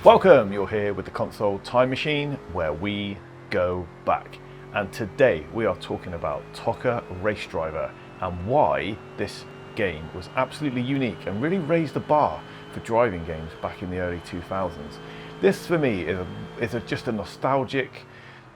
Welcome, you're here with the console time machine where we go back. And today we are talking about TOCA Race Driver and why this game was absolutely unique and really raised the bar for driving games back in the early 2000s. This for me is just a nostalgic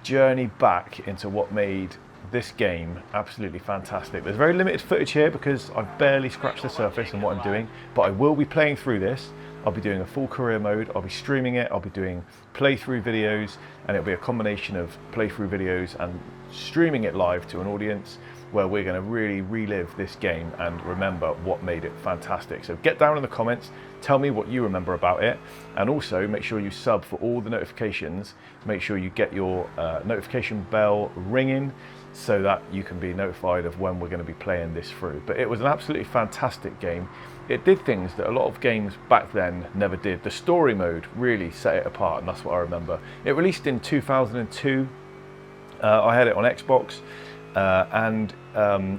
journey back into what made this game absolutely fantastic. There's very limited footage here because I've barely scratched the surface in what I'm doing, but I will be playing through this. I'll be doing a full career mode, I'll be streaming it, I'll be doing playthrough videos, and it'll be a combination of playthrough videos and streaming it live to an audience where we're going to really relive this game and remember what made it fantastic. So get down in the comments, tell me what you remember about it, and also make sure you sub for all the notifications. Make sure you get your notification bell ringing so that you can be notified of when we're going to be playing this through. But it was an absolutely fantastic game. It did things that a lot of games back then never did. The story mode really set it apart, and that's what I remember. It released in 2002. I had it on Xbox, and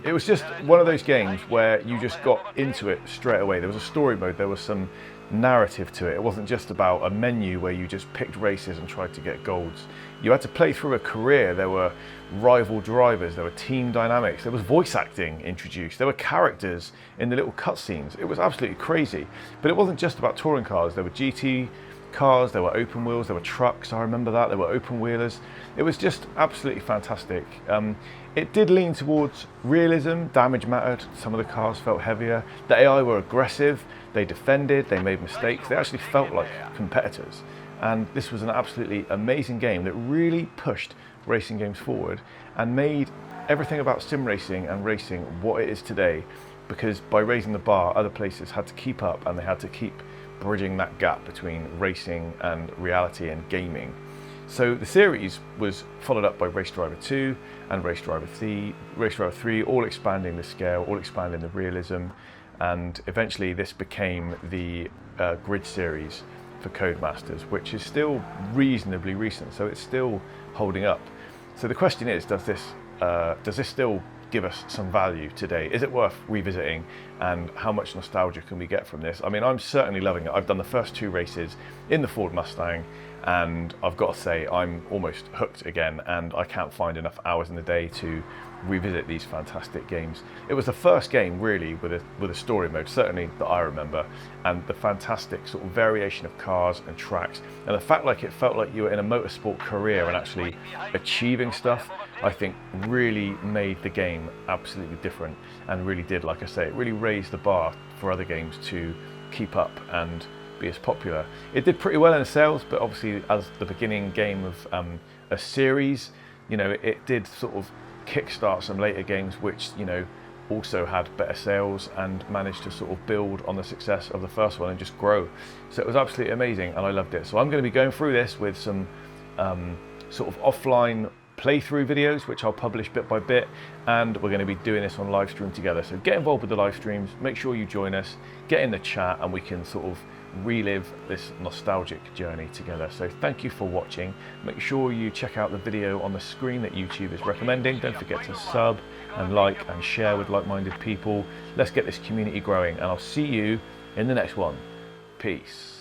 it was just one of those games where you just got into it straight away. There was a story mode, there was some narrative to it. It wasn't just about a menu where you just picked races and tried to get golds. You had to play through a career. There were rival drivers, there were team dynamics, there was voice acting introduced, there were characters in the little cutscenes. It was absolutely crazy. But it wasn't just about touring cars. There were GT cars, there were open wheels, there were trucks, I remember that, there were open wheelers. It was just absolutely fantastic. It did lean towards realism, damage mattered, some of the cars felt heavier, the AI were aggressive, they defended, they made mistakes, they actually felt like competitors. And this was an absolutely amazing game that really pushed racing games forward and made everything about sim racing and racing what it is today, because by raising the bar, other places had to keep up and they had to keep bridging that gap between racing and reality and gaming. So the series was followed up by Race Driver 2 and Race Driver 3, all expanding the scale, all expanding the realism, and eventually this became the grid series for Codemasters, which is still reasonably recent, so it's still holding up. So the question is, does this still give us some value today? Is it worth revisiting, and how much nostalgia can we get from this? I mean, I'm certainly loving it. I've done the first 2 races in the Ford Mustang, and I've got to say I'm almost hooked again, and I can't find enough hours in the day to revisit these fantastic games. It was the first game really with a story mode, certainly that I remember, and the fantastic sort of variation of cars and tracks, and the fact like it felt like you were in a motorsport career and actually achieving stuff, I think really made the game absolutely different, and really did, like I say, it really raised the bar for other games to keep up and be as popular. It did pretty well in the sales, but obviously as the beginning game of a series, you know, it did sort of kickstart some later games which, you know, also had better sales and managed to sort of build on the success of the first one and just grow. So it was absolutely amazing and I loved it. So I'm going to be going through this with some sort of offline playthrough videos which I'll publish bit by bit, and we're going to be doing this on live stream together. So get involved with the live streams, make sure you join us, get in the chat, and we can sort of relive this nostalgic journey together. So thank you for watching. Make sure you check out the video on the screen that YouTube is recommending. Don't forget to sub and like and share with like-minded people. Let's get this community growing, and I'll see you in the next one. Peace.